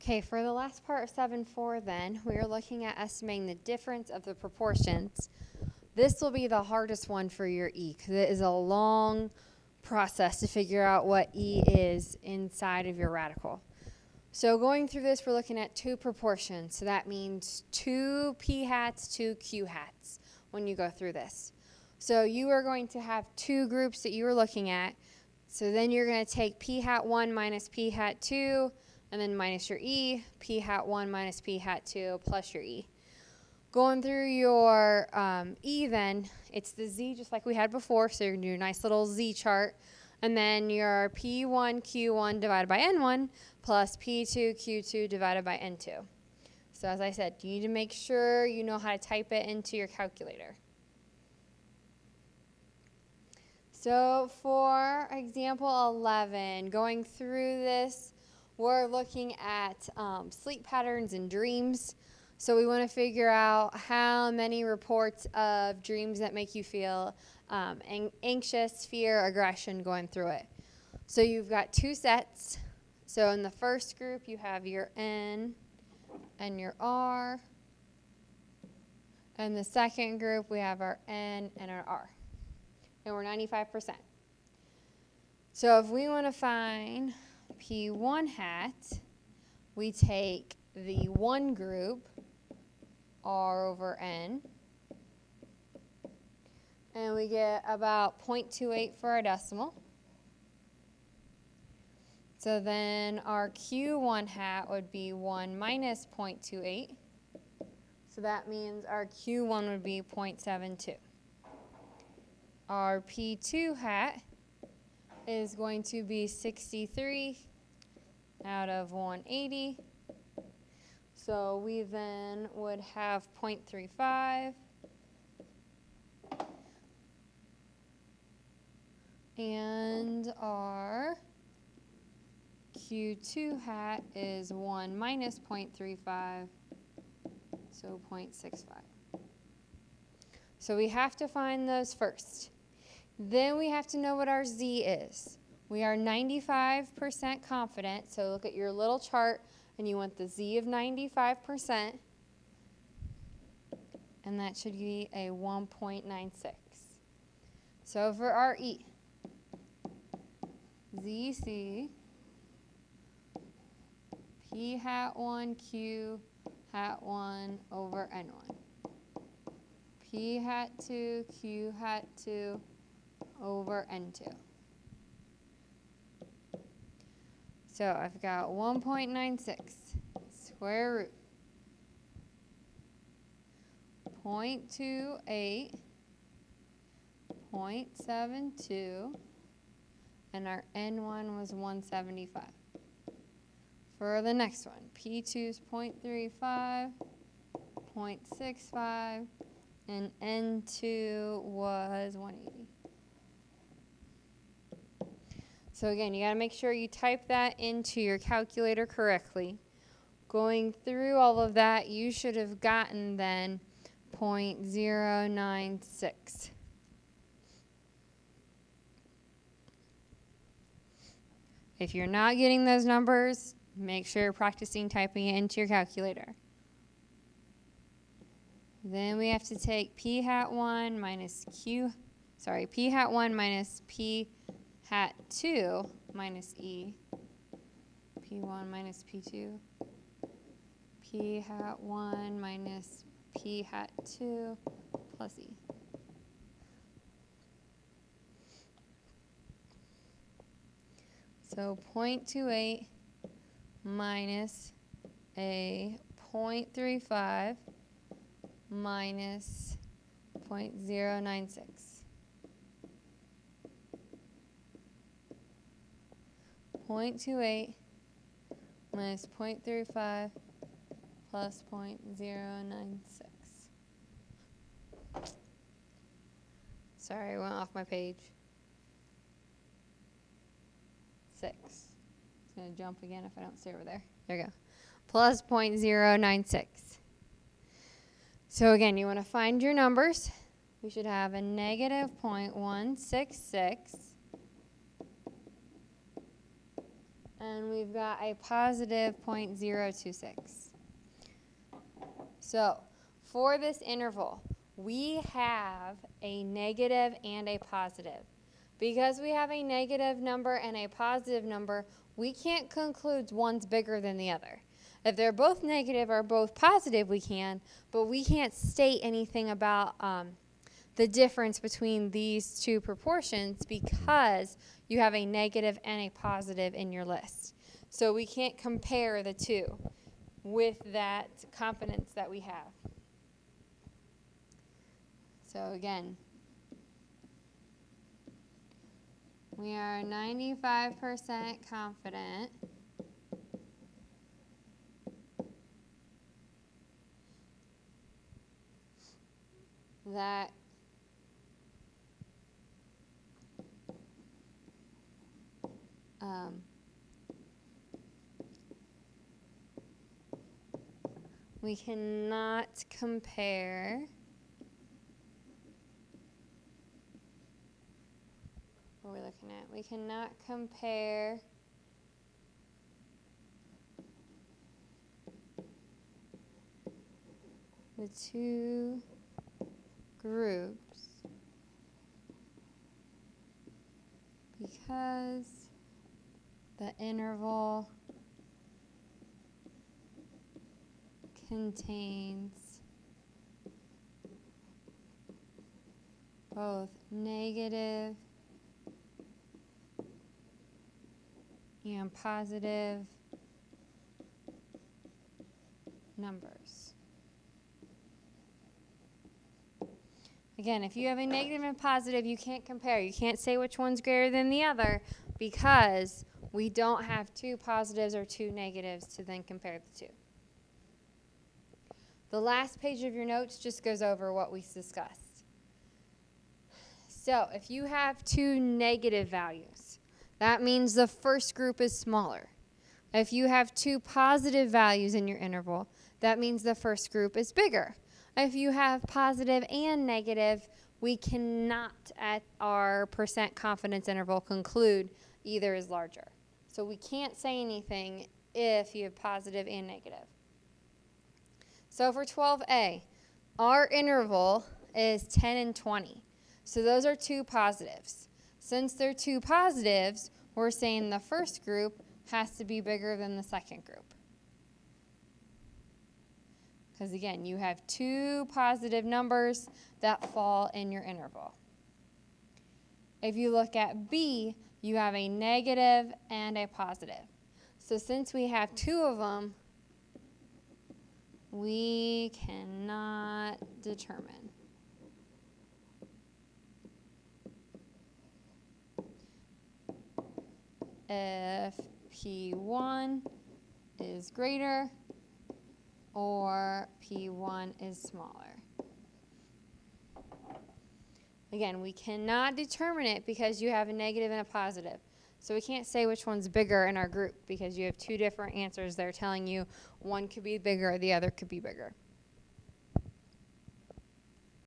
Okay, for the last part of 7.4 then, we are looking at estimating the difference of the proportions. This will be the hardest one for your E because it is a long process to figure out what E is inside of your radical. So going through this, we're looking at two proportions. So that means two P hats, two Q hats when you go through this. So you are going to have two groups that you are looking at. So then you're going to take P hat 1 minus P hat 2, and then minus your E, P hat 1 minus P hat 2 plus your E. Going through your E then, it's the Z just like we had before, so you're going to do a nice little Z chart. And then your P1, Q1 divided by N1 plus P2, Q2 divided by N2. So as I said, you need to make sure you know how to type it into your calculator. So for example 11, going through this, we're looking at sleep patterns and dreams. So we want to figure out how many reports of dreams that make you feel anxious, fear, aggression going through it. So you've got two sets. So in the first group, you have your N and your R. And the second group, we have our N and our R. And we're 95%. So if we want to find P1 hat, we take the one group, R over N, and we get about 0.28 for our decimal. So then our Q1 hat would be 1 minus 0.28. So that means our Q1 would be 0.72. Our P2 hat is going to be 63 out of 180. So we then would have 0.35. And our Q2 hat is 1 minus 0.35, so 0.65. So we have to find those first. Then we have to know what our Z is. We are 95% confident, so look at your little chart, and you want the Z of 95%, and that should be a 1.96. So for our E, ZC, P hat 1, Q hat 1 over N1. P hat 2, Q hat 2 over N2. So I've got 1.96 square root 0.28, 0.72, and our N1 was 175. For the next one, P2 is 0.35, 0.65, and N2 was 180. So again, you got to make sure you type that into your calculator correctly. Going through all of that, you should have gotten then 0.096. If you're not getting those numbers, make sure you're practicing typing it into your calculator. Then we have to take P hat 1 minus P hat 1 minus P hat 2 minus E, P1 minus P2, P hat 1 minus P hat 2 plus E. So 0.28 minus a 0.35 minus 0.096. 0.28 minus 0.35 plus 0.096. Sorry, I went off my page. 6. It's going to jump again if I don't stay over there. There we go. Plus 0.096. So again, you want to find your numbers. We should have a negative 0.166 and we've got a positive 0.026. So for this interval, we have a negative and a positive. Because we have a negative number and a positive number, we can't conclude one's bigger than the other. If they're both negative or both positive, we can, but we can't state anything about the difference between these two proportions because you have a negative and a positive in your list. So we can't compare the two with that confidence that we have. So again, we are 95% confident that we cannot compare what are we looking at? We cannot compare the two groups because the interval contains both negative and positive numbers. Again, if you have a negative and positive, you can't compare. You can't say which one's greater than the other because we don't have two positives or two negatives to then compare the two. The last page of your notes just goes over what we discussed. So if you have two negative values, that means the first group is smaller. If you have two positive values in your interval, that means the first group is bigger. If you have positive and negative, we cannot at our percent confidence interval conclude either is larger. So we can't say anything if you have positive and negative. So for 12A, our interval is 10 and 20. So those are two positives. Since they're two positives, we're saying the first group has to be bigger than the second group. Because again, you have two positive numbers that fall in your interval. If you look at B, you have a negative and a positive. So since we have two of them, we cannot determine if P1 is greater or P1 is smaller. Again, we cannot determine it because you have a negative and a positive. So we can't say which one's bigger in our group because you have two different answers. They're telling you one could be bigger or the other could be bigger.